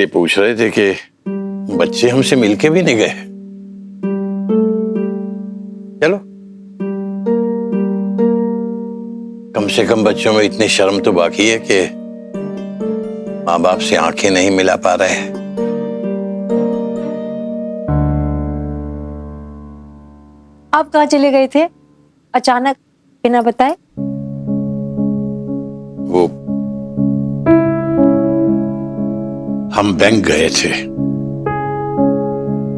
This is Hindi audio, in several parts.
इसलिए पूछ रहे थे कि बच्चे हमसे मिलके भी नहीं गए। चलो, कम से कम बच्चों में इतनी शर्म तो बाकी है कि माँ बाप से आंखें नहीं मिला पा रहे हैं। आप कहाँ चले गए थे अचानक बिना बताए? वो हम बैंक गए थे।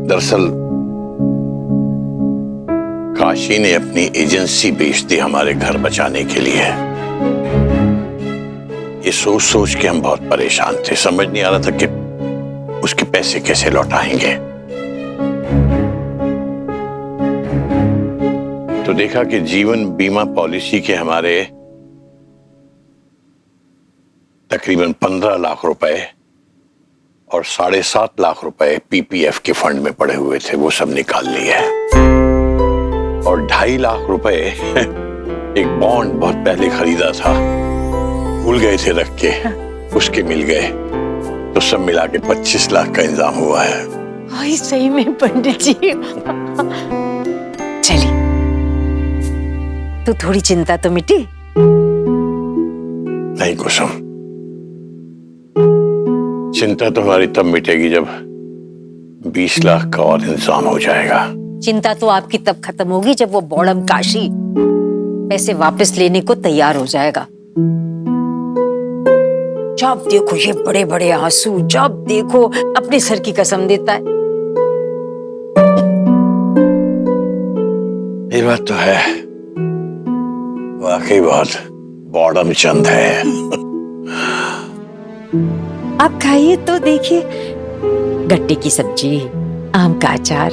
दरअसल काशी ने अपनी एजेंसी बेच दी हमारे घर बचाने के लिए। ये सोच सोच के हम बहुत परेशान थे, समझ नहीं आ रहा था कि उसके पैसे कैसे लौटाएंगे। तो देखा कि जीवन बीमा पॉलिसी के हमारे तकरीबन 15 लाख रुपए और 7.5 लाख रुपए पीपीएफ के फंड में पड़े हुए थे, वो सब निकाल लिए। और 2.5 लाख रुपए एक बॉन्ड बहुत पहले खरीदा था, भूल गए थे रख के, उसके मिल गए। तो सब मिला के 25 लाख का इंतजाम हुआ है। आई सही में पंडित जी। चलिए, तो थोड़ी चिंता तो मिटी? नहीं कुसुम, चिंता तो हमारी तब मिटेगी जब 20 लाख का और इंतजाम हो जाएगा। चिंता तो आपकी तब खत्म होगी जब वो बौड़म काशी पैसे वापस लेने को तैयार हो जाएगा। जब देखो ये बड़े बड़े आंसू, जब देखो अपने सर की कसम देता है। ये बात तो है, वाकई बहुत बौड़म चंद है। आप खाइए तो देखिए, गट्टे की सब्जी, आम का अचार।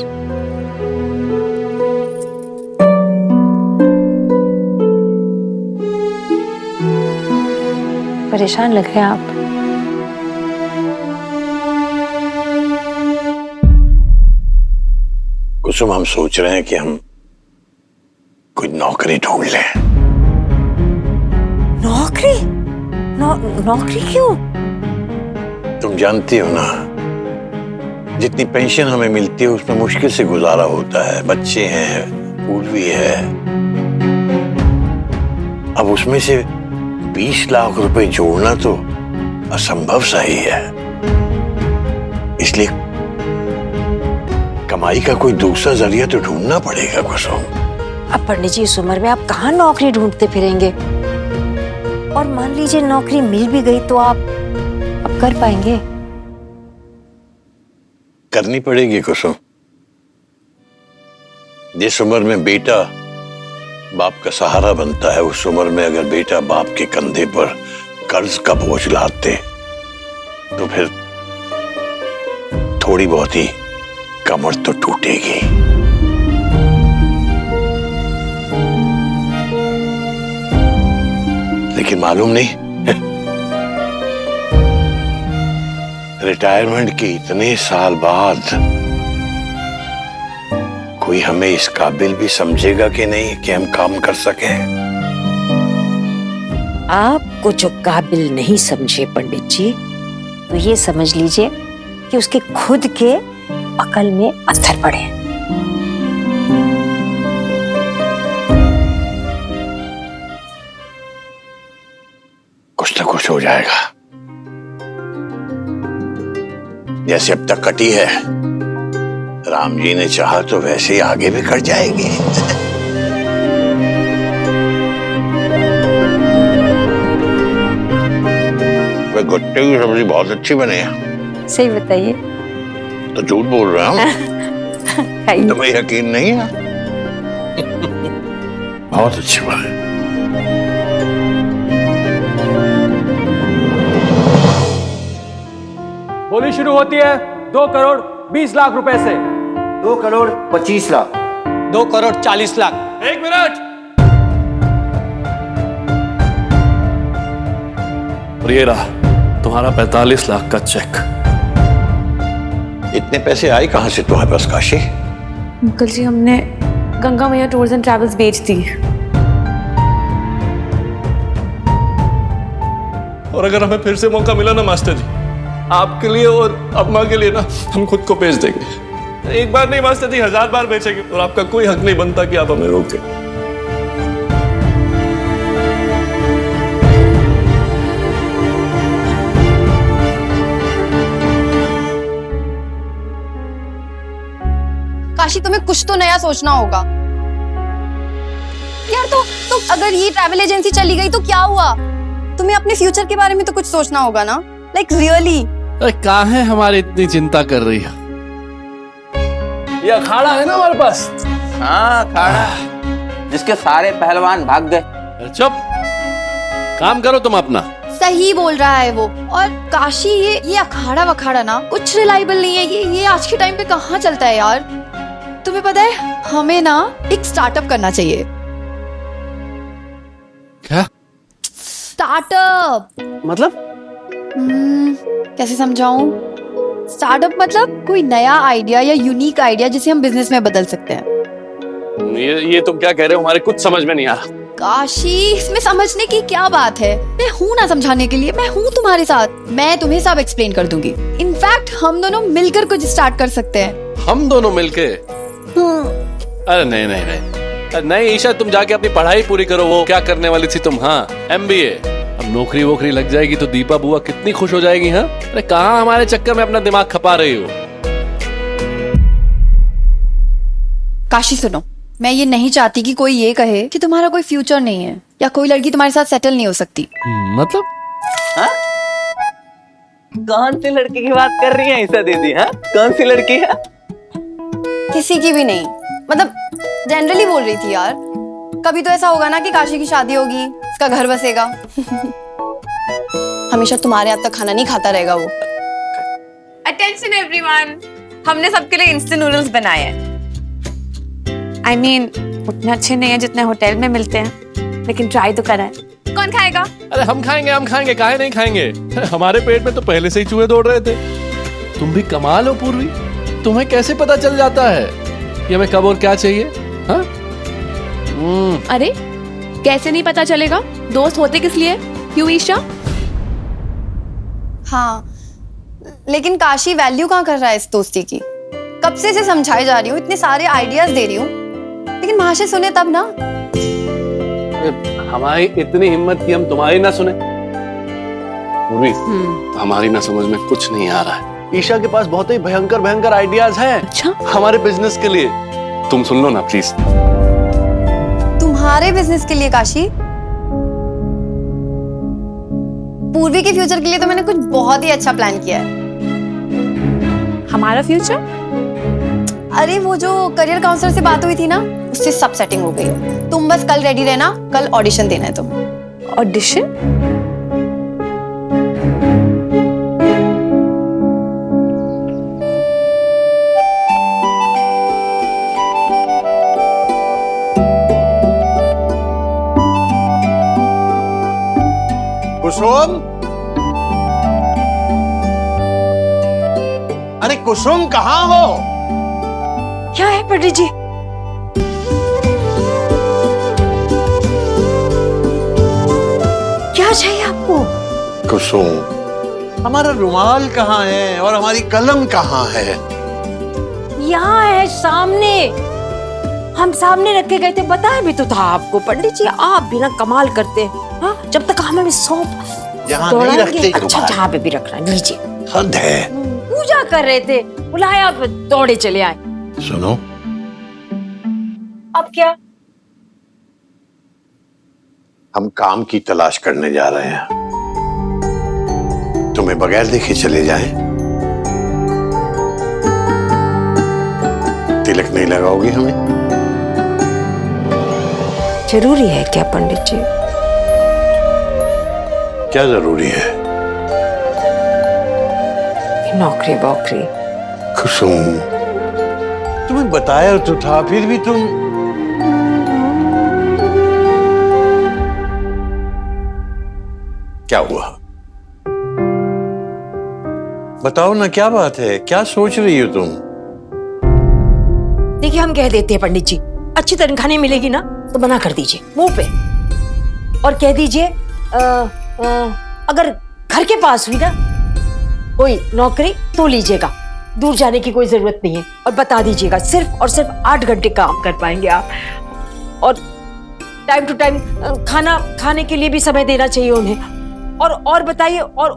परेशान लग रहे हैं आप। कुसुम, हम सोच रहे हैं कि हम कोई नौकरी ढूंढ लें। नौकरी? नौकरी क्यों? तुम जानती हो ना, जितनी पेंशन हमें मिलती है उसमें मुश्किल से गुजारा होता है। बच्चे हैं, पूर्वी है, अब उसमें से 20 लाख रुपए जोड़ना तो असंभव सा ही है। इसलिए कमाई का कोई दूसरा जरिया तो ढूंढना पड़ेगा कुसुम। अब पंडित जी, इस उम्र में आप कहाँ नौकरी ढूंढते फिरेंगे? और मान लीजिए नौकरी मिल भी गई तो आप अब कर पाएंगे? करनी पड़ेगी कुसुम। जिस उम्र में बेटा बाप का सहारा बनता है, उस उम्र में अगर बेटा बाप के कंधे पर कर्ज का बोझ लादे तो फिर थोड़ी बहुत ही कमर तो टूटेगी। लेकिन मालूम नहीं, रिटायरमेंट के इतने साल बाद कोई हमें इस काबिल भी समझेगा कि नहीं कि हम काम कर सकें। आपको जो काबिल नहीं समझे पंडित जी, तो ये समझ लीजिए कि उसके खुद के अकल में पत्थर पड़े। कुछ ना कुछ हो जाएगा। जैसे अब तक कटी है, राम जी ने चाहा तो वैसे ही आगे भी कट जाएगी। वे गट्टे की सब्जी बहुत अच्छी बने है। सही बताइए। तो झूठ बोल रहा हूँ? तुम्हें यकीन नहीं है? बहुत अच्छी बने। बोली शुरू होती है 2 करोड़ 20 लाख रुपए से। 2 करोड़ 25 लाख। 2 करोड़ 40 लाख। 1 मिनट। और ये रहा तुम्हारा 45 लाख का चेक। इतने पैसे आए कहां से तुम्हारे पास काशी? अंकल जी, हमने गंगा मैया टूर्स एंड ट्रैवल्स बेच दी। और अगर हमें फिर से मौका मिला ना मास्टर जी, आपके लिए और अम्मा के लिए ना हम खुद को बेच देंगे। एक बार नहीं मास्टर जी, 1000 बार बेचेंगे और आपका कोई हक नहीं बनता कि आप हमें रोके। काशी, तुम्हें कुछ तो नया सोचना होगा यार। तो अगर ये ट्रैवल एजेंसी चली गई तो क्या हुआ? तुम्हें अपने फ्यूचर के बारे में तो कुछ सोचना होगा ना, लाइक रियली। अरे कहाँ है हमारी इतनी चिंता कर रही है? ये अखाड़ा है ना हमारे पास। हाँ, अखाड़ा जिसके सारे पहलवान भाग गए। चुप, काम करो तुम अपना। सही बोल रहा है वो। और काशी, ये अखाड़ा वखाड़ा ना कुछ रिलायबल नहीं है। ये आज के टाइम पे कहाँ चलता है यार। तुम्हें पता है, हमें ना एक स्टार्टअप करना चाहिए। क्या स्टार्टअप मतलब? कैसे समझाऊं? स्टार्टअप मतलब कोई नया आइडिया या यूनिक आइडिया जिसे हम बिजनेस में बदल सकते हैं। ये तुम क्या कह रहे हो? हमारे कुछ समझ में नहीं आ रहा। काशी, इसमें समझने की क्या बात है? मैं हूँ ना समझाने के लिए, मैं हूँ तुम्हारे साथ। मैं तुम्हें सब एक्सप्लेन कर दूंगी। इनफैक्ट हम दोनों मिलकर कुछ स्टार्ट कर सकते हैं। हम दोनों मिलके? अरे नहीं नहीं नहीं नहीं ईशा, तुम जाके अपनी पढ़ाई पूरी करो। वो क्या करने वाली थी तुम? हाँ, MBA। अब नौकरी वोकरी लग जाएगी तो दीपा बुआ कितनी खुश हो जाएगी। हाँ, अरे कहाँ हमारे चक्कर में अपना दिमाग खपा रही हो? काशी सुनो, मैं ये नहीं चाहती कि कोई ये कहे कि तुम्हारा कोई फ्यूचर नहीं है या कोई लड़की तुम्हारे साथ सेटल नहीं हो सकती। मतलब? हाँ? कौन सी लड़की की बात कर रही है ईशा दीदी? हाँ, कौन सी लड़की है? किसी की भी नहीं, मतलब जनरली बोल रही थी यार। कभी तो ऐसा होगा ना कि काशी की शादी होगी, उसका घर बसेगा। हमेशा तुम्हारे हाथ का खाना नहीं खाता रहेगा वो। अटेंशन एवरीवन, हमने सबके लिए इंस्टेंट नूडल्स बनाए हैं। I mean, उतने अच्छे नहीं है जितने होटल में मिलते हैं, लेकिन ट्राई तो करा है। कौन खाएगा? अरे हम खाएंगे, काहे नहीं खाएंगे? हमारे पेट में तो पहले से ही चूहे दौड़ रहे थे। तुम भी कमाल हो पूर्वी, तुम्हें कैसे पता चल जाता है कि हमें कब और क्या चाहिए? हाँ? अरे कैसे नहीं पता चलेगा? दोस्त होते किस लिए? क्यों ईशा? हाँ, लेकिन काशी वैल्यू कहाँ कर रहा है इस दोस्ती की? कब से इसे समझाई जा रही हूँ, इतने सारे आइडियाज दे रही हूँ, लेकिन महाशय सुने तब ना। हमारी इतनी हिम्मत की हम तुम्हारी ना सुने? पूर्वी, हमारी ना समझ में कुछ नहीं आ रहा है। ईशा के पास बहुत ही भयंकर आइडियाज हैं। अच्छा? हमारे बिजनेस के लिए। तुम सुन लो ना प्लीज। तुम्हारे बिजनेस के लिए काशी? पूर्वी के फ्यूचर के लिए तो मैंने कुछ बहुत ही अच्छा प्लान किया है। हमारा फ्यूचर? अरे वो जो करियर काउंसलर से बात हुई थी ना, उससे सब सेटिंग हो गई। तुम बस कल रेडी रहना, कल ऑडिशन देना है तुम्हें। ऑडिशन? कुसुम, अरे कुसुम कहाँ हो? क्या है पंडित जी? क्या चाहिए आपको? कुसुम, हमारा रुमाल कहाँ है और हमारी कलम कहाँ है? यहाँ है सामने। हम सामने रख के गए थे, बताया भी तो था आपको। पंडित जी आप भी ना कमाल करते हैं। हाँ, जब तक हमें भी सौंप यहाँ नहीं रखते। अच्छा, जहाँ पे भी रखना, नीचे। हद है। पूजा कर रहे थे, बुलाया, दौड़े चले आए। सुनो, अब क्या? हम काम की तलाश करने जा रहे हैं। तुम्हें बगैर देखे चले जाएं? तिलक नहीं लगाओगी हमें? जरूरी है क्या पंडित जी? क्या जरूरी है? नौकरी वोकरी। कुसुम, तुम्हें बताया तो था, फिर भी तुम। क्या हुआ? बताओ ना, क्या बात है? क्या सोच रही हो तुम? देखिए, हम कह देते हैं पंडित जी, अच्छी तनख्वाह नहीं मिलेगी ना तो मना कर दीजिए मुंह पे, और कह दीजिए अगर घर के पास हुई ना कोई नौकरी तो लीजिएगा, दूर जाने की कोई जरूरत नहीं है। और बता दीजिएगा सिर्फ और सिर्फ 8 घंटे काम कर पाएंगे आप, और टाइम टू टाइम खाना खाने के लिए भी समय देना चाहिए उन्हें। और बताइए, और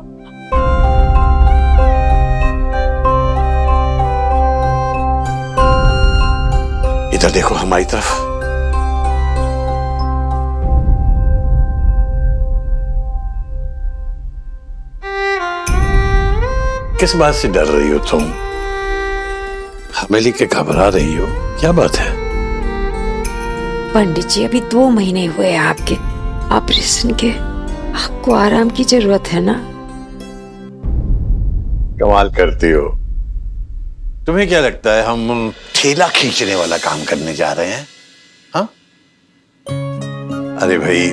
इधर देखो हमारी तरफ। किस बात से डर रही हो तुम? हमें लेके घबरा रही हो, क्या बात है? पंडित जी, अभी 2 महीने हुए हैं आपके ऑपरेशन के, आपको आराम की जरूरत है ना। कमाल करती हो। तुम्हें क्या लगता है हम ठेला खींचने वाला काम करने जा रहे हैं? हाँ? अरे भाई,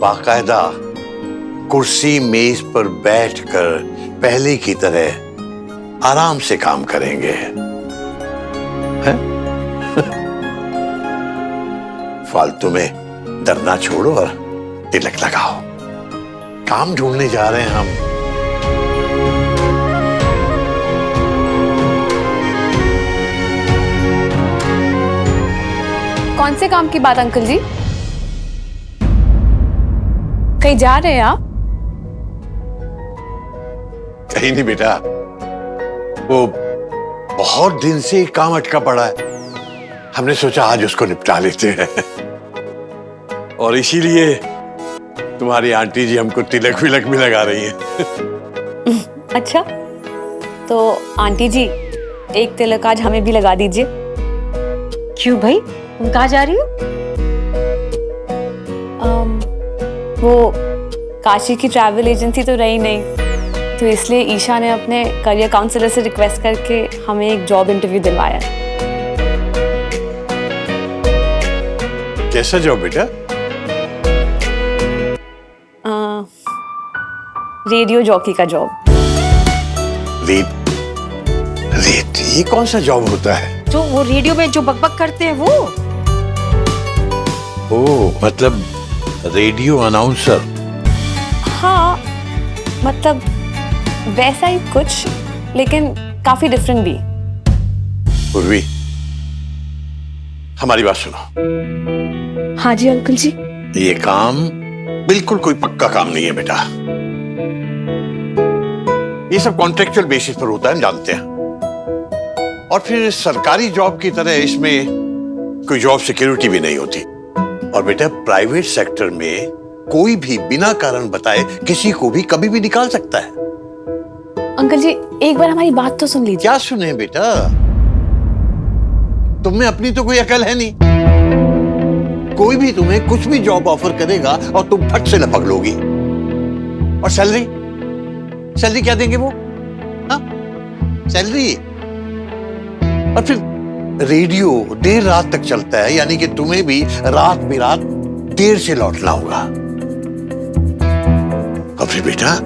बाकायदा कुर्सी मेज पर बैठकर पहले की तरह आराम से काम करेंगे, हैं? फालतू में डरना छोड़ो और तिलक लगाओ। काम ढूंढने जा रहे हैं हम। कौन से काम की बात अंकल जी? कहीं जा रहे हैं आप? कहीं नहीं बेटा, वो बहुत दिन से एक काम अटका पड़ा है, हमने सोचा आज उसको निपटा लेते हैं। और इसीलिए तुम्हारी आंटी जी हमको तिलक विलक भी लगा रही है। अच्छा, तो आंटी जी एक तिलक आज हमें भी लगा दीजिए। क्यों भाई, तुम कहाँ जा रही हो? वो काशी की ट्रैवल एजेंसी तो रही नहीं, तो इसलिए ईशा ने अपने करियर काउंसलर से रिक्वेस्ट करके हमें एक जॉब इंटरव्यू दिलवाया। कैसा जॉब बेटा? रेडियो जॉकी का जॉब। ये कौन सा जॉब होता है? जो वो रेडियो में जो बकबक करते हैं वो? ओह, मतलब रेडियो अनाउंसर। हाँ, मतलब वैसा ही कुछ, लेकिन काफी डिफरेंट भी। उर्वी, हमारी बात सुनो। हाँ जी अंकल जी। ये काम बिल्कुल कोई पक्का काम नहीं है बेटा। ये सब कॉन्ट्रेक्चुअल बेसिस पर होता है, हम जानते हैं। और फिर सरकारी जॉब की तरह इसमें कोई जॉब सिक्योरिटी भी नहीं होती। और बेटा, प्राइवेट सेक्टर में कोई भी बिना कारण बताए किसी को भी कभी भी निकाल सकता है। अंकल जी, एक बार हमारी बात तो सुन लीजिए। क्या सुने बेटा? तुम्हें अपनी तो कोई अकल है नहीं। कोई भी तुम्हें कुछ भी जॉब ऑफर करेगा और तुम फट से लपक लोगी। और सैलरी क्या देंगे वो? हाँ, सैलरी। और फिर रेडियो देर रात तक चलता है, यानी कि तुम्हें भी रात बिरात देर से लौटना होगा। और फिर बेटा,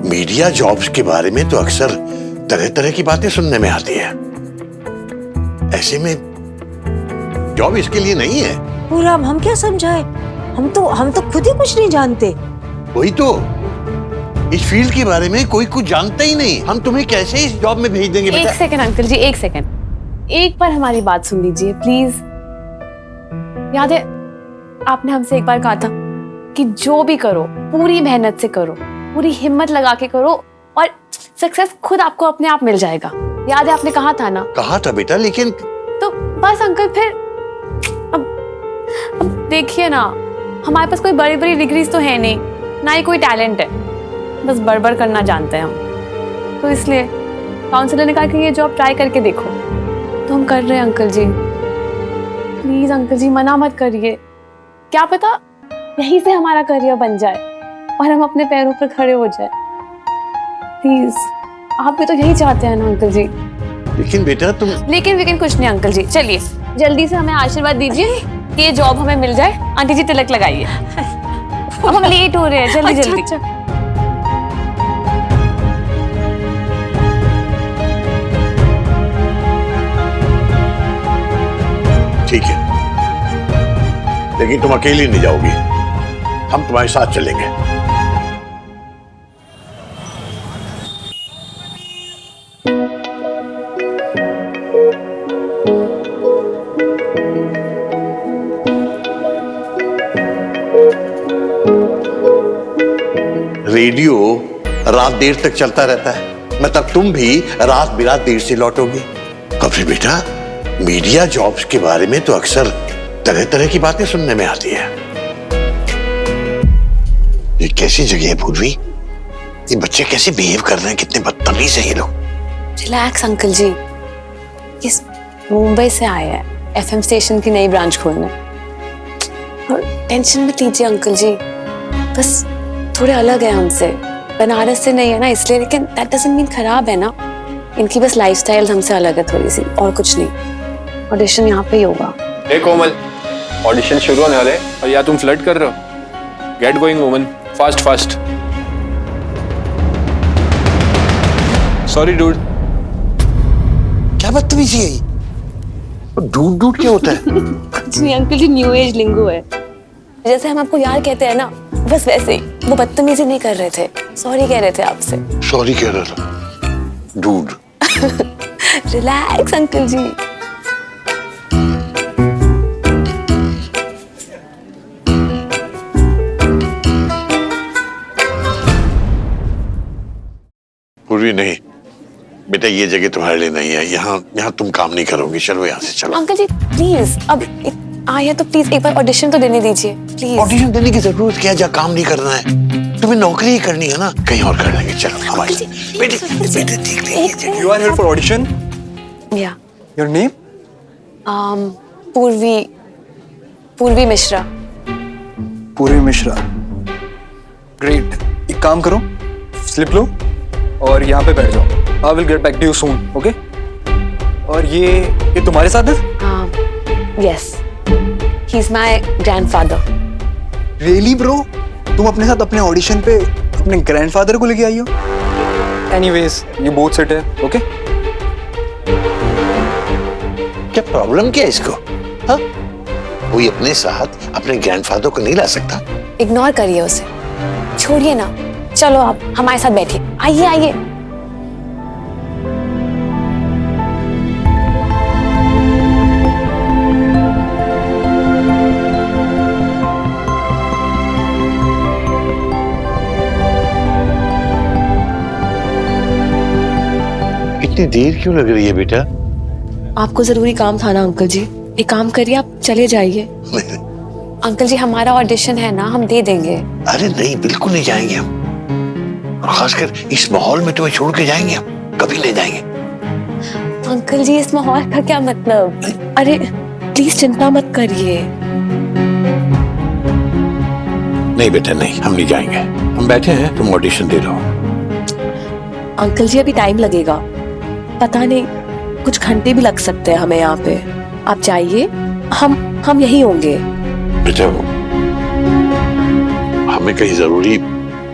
मीडिया जॉब्स के बारे में तो अक्सर तरह तरह की बातें सुनने में आती है। ऐसे में जॉब इसके लिए नहीं है। पूरा हम क्या समझाए? हम तो खुद ही कुछ नहीं जानते। वही तो, इस फील्ड के बारे में कोई कुछ जानता ही नहीं। हम तुम्हें कैसे इस जॉब में भेज देंगे बेटा? एक सेकंड अंकल जी, एक सेकंड। एक बार हमारी बात सुन लीजिए प्लीज। याद है आपने हमसे एक बार कहा था कि जो भी करो पूरी मेहनत से करो, पूरी हिम्मत लगा के करो, और सक्सेस खुद आपको अपने आप मिल जाएगा। याद है आपने कहा था ना? कहा था बेटा, लेकिन तो बस अंकल, फिर अब देखिए ना, हमारे पास कोई बड़ी बड़ी डिग्रीज तो है नहीं, ना ही कोई टैलेंट है, बस बड़बड़ करना जानते हैं हम। तो इसलिए काउंसलर ने कहा कि ये जॉब ट्राई करके देखो, तो हम कर रहे हैं अंकल जी। प्लीज अंकल जी, मना मत करिए। क्या पता यहीं से हमारा करियर बन जाए और हम अपने पैरों पर खड़े हो जाए। प्लीज, आप भी तो यही चाहते हैं ना अंकल जी? लेकिन बेटा तुम... लेकिन कुछ नहीं अंकल जी, चलिए जल्दी से हमें आशीर्वाद दीजिए कि ये जॉब हमें मिल जाए। आंटी जी तिलक लगाइए, अब हम लेट हो रहे हैं, जल्दी जल्दी। ठीक है, लेकिन तुम अकेली नहीं जाओगी, हम तुम्हारे साथ चलेंगे। रेडियो रात देर तक चलता रहता है, मतलब तुम भी रात बिरात देर से लौटोगे। और फिर बेटा, मीडिया जॉब्स के बारे में तो अक्सर तरह तरह की बातें सुनने में आती है। ये कैसी जगह है पूर्वी? ये बच्चे कैसे बिहेव कर रहे हैं, कितने बदतमीज हैं ये लोग। रिलैक्स अंकल जी, ये मुंबई से आया है एफएम स्टेशन की नई ब्रांच खोलने। और टेंशन मत लीजिए अंकल जी, बस थोड़े अलग है हमसे, बनारस से नहीं है ना इसलिए, लेकिन दैट डजंट मीन खराब है ना। इनकी बस लाइफस्टाइल हमसे अलग है थोड़ी सी, और कुछ नहीं। ऑडिशन यहाँ पे ही होगा। ए कोमल, ऑडिशन शुरू होने वाले हैं और या तुम फ्लर्ट कर रहे हो? Get going woman, fast fast. Sorry dude. क्या बदतमीजी है ये? डूड डूड क्या होता है? कुछ नहीं अंकल जी, न्यू एज लिंगो है। जैसे हम आपको यार कहते हैं ना, बस वैसे ही। वो बदतमीजी नहीं कर रहे थे, सॉरी कह रहे थे आपसे। सॉरी कह रहा था डूड। रिलैक्स अंकल जी। पूर्वी नहीं बेटा, ये जगह तुम्हारे लिए नहीं है। यहाँ तुम काम नहीं करोगी। चलो यहाँ से चलो। अंकल जी प्लीज, अब आया तो प्लीज एक बार ऑडिशन तो देने दीजिए प्लीज। ऑडिशन देने की जरूरत क्या है? जहाँ काम नहीं करना है, तुम्हें नौकरी ही करनी है ना, कहीं और कर लेंगे। चलो हमारे साथ। बेटे बेटे देख लीजिए। You are here for audition? या Your name? पूर्वी मिश्रा। पूर्वी मिश्रा। ग्रेट। एक काम करो, स्लिप लो और यहाँ पे बैठ जाओ। I will get back to you soon, okay? और ये तुम्हारे साथ है? Yes, he is my grandfather. Really bro? तुम अपने साथ अपने ऑडिशन पे अपने ग्रैंडफादर को लेके आई हो? Anyways, you both sit here, okay? क्या प्रॉब्लम क्या है इसको? हाँ? कोई अपने साथ अपने ग्रैंडफादर को नहीं ला सकता? इग्नोर करिए उसे, छोड़िए ना। चलो आप हमारे साथ बैठिए, आइए आइए। इतनी देर क्यों लग रही है बेटा? आपको जरूरी काम था ना अंकल जी, एक काम करिए आप चले जाइए। अंकल जी हमारा ऑडिशन है ना, हम दे देंगे। अरे नहीं, बिल्कुल नहीं जाएंगे हम। और खासकर इस माहौल में तुम्हें छोड़ के जाएंगे हम? कभी नहीं जाएंगे। अंकल जी इस माहौल का क्या मतलब? अरे प्लीज चिंता मत करिए। नहीं बेटा नहीं, हम नहीं जाएंगे। हम बैठे हैं, तुम ऑडिशन दे लो। अंकल जी अभी टाइम लगेगा, पता नहीं कुछ घंटे भी लग सकते हैं हमें यहाँ पे। आप जाइए, हम यही होंगे। बेटा हमें कहीं जरूरी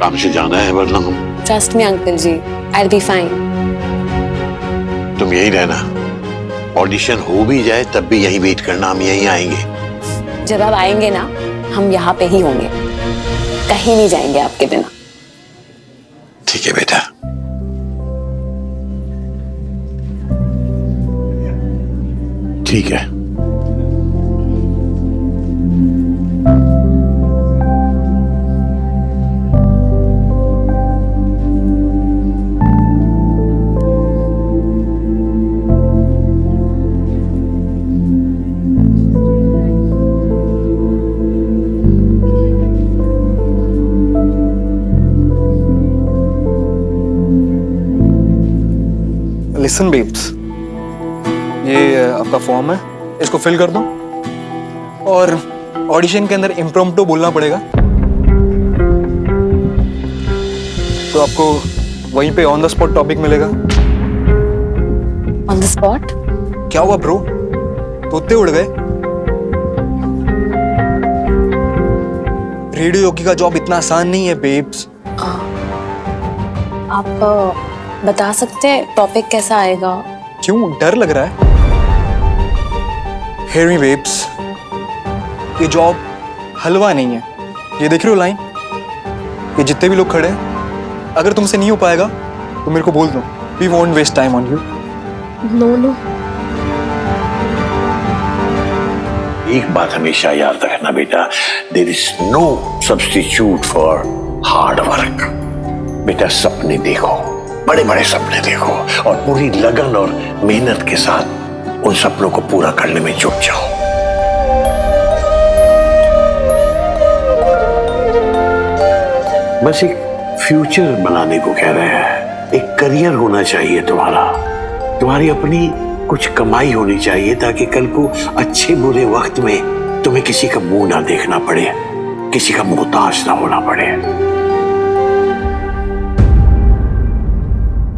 काम से जाना है, वरना हम। Trust me uncle ji, I will be fine. तुम यही रहना, ऑडिशन हो भी जाए तब भी यही वेट करना, हम यहीं आएंगे। जब आप आएंगे ना, हम यहाँ पे ही होंगे, कहीं नहीं जाएंगे आपके बिना। ठीक है बेटा। ठीक है। Listen babes, ये आपका फॉर्म है, इसको फिल कर दो और ऑडिशन के अंदर इम्प्रॉम्प्टू बोलना पड़ेगा। तो आपको वहीं पे ऑन द स्पॉट टॉपिक मिलेगा। On the spot? क्या हुआ ब्रो, तोते उड़ गए? रेडियो जॉकी का जॉब इतना आसान नहीं है बेब्स। आप बता सकते हैं टॉपिक कैसा आएगा? क्यों डर लग रहा है? Hear me babes, ये जॉब हलवा नहीं है। ये देख रहे हो लाइन, ये जितने भी लोग खड़े हैं, अगर तुमसे नहीं हो पाएगा तो मेरे को बोल दो। We won't waste time on you. No एक बात हमेशा याद रखना बेटा, there is no substitute for hard work. बेटा सपने देखो, बड़े बड़े सपने देखो और पूरी लगन और मेहनत के साथ उन सपनों को पूरा करने में जुट जाओ। बस एक फ्यूचर बनाने को कह रहे हैं, एक करियर होना चाहिए तुम्हारा, तुम्हारी अपनी कुछ कमाई होनी चाहिए ताकि कल को अच्छे बुरे वक्त में तुम्हें किसी का मुंह ना देखना पड़े, किसी का मोहताज ना होना पड़े।